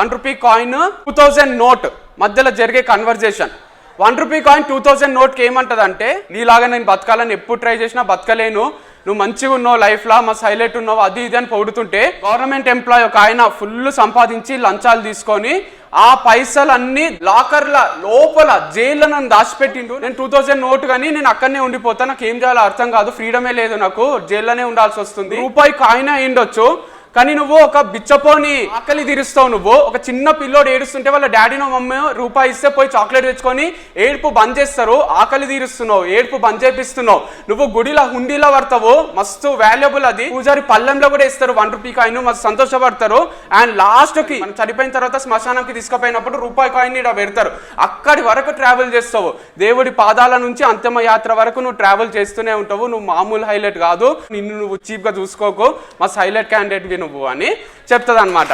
1 rupee coin 2000 note మధ్యలో జరిగే conversation. 1 rupee coin 2000 నోట్కి ఏమంటదంటే, నీలాగా నేను బతకాలని ఎప్పుడు ట్రై చేసినా బతకలేను, నువ్వు మంచిగా ఉన్నావు, లైఫ్లో మస్తు హైలైట్ ఉన్నావు, అది ఇది అని పొగుడుతుంటే, గవర్నమెంట్ ఎంప్లాయ్ ఒక ఆయన ఫుల్ సంపాదించి లంచాలు తీసుకొని ఆ పైసలన్నీ లాకర్ల లోపల జైల్లో నన్ను దాచిపెట్టిండు. నేను 2000 నోట్ కానీ నేను అక్కడనే ఉండిపోతా, నాకు ఏం చేయాలో అర్థం కాదు, ఫ్రీడమే లేదు, నాకు జైల్లోనే ఉండాల్సి వస్తుంది. రూపాయి కాయిన్ అయ్యిండొచ్చు, కానీ నువ్వు ఒక బిచ్చపోని ఆకలి తీరుస్తావు. నువ్వు ఒక చిన్న పిల్లోడు ఏడుస్తుంటే వాళ్ళ డాడీనో మమ్మీ రూపాయి ఇస్తే పోయి చాక్లెట్ తెచ్చుకొని ఏడుపు బంద్ చేస్తారు, ఆకలి తీరుస్తున్నావు, ఏడుపు బంద్ చేపిస్తున్నావు. నువ్వు గుడిలో హుండీలో పడతావు, మస్తు వాల్యుబుల్ అది, పూజారి పళ్ళెంలో కూడా ఇస్తారు 1 రూపీ కాయిన్, మస్తు సంతోషపడతారు. అండ్ లాస్ట్ కి మనం చనిపోయిన తర్వాత శ్మశానంకి తీసుకుపోయినప్పుడు రూపాయి కాయిన్ ఇక్కడ పెడతారు, అక్కడి వరకు ట్రావెల్ చేస్తావు, దేవుడి పాదాల నుంచి అంతిమ యాత్ర వరకు నువ్వు ట్రావెల్ చేస్తూనే ఉంటావు. నువ్వు మామూలు హైలైట్ కాదు, నిన్ను నువ్వు చీప్ గా చూసుకోకు, మస్తు హైలైట్ క్యాండిడేట్ నువ్వు అని చెప్తుంది అనమాట.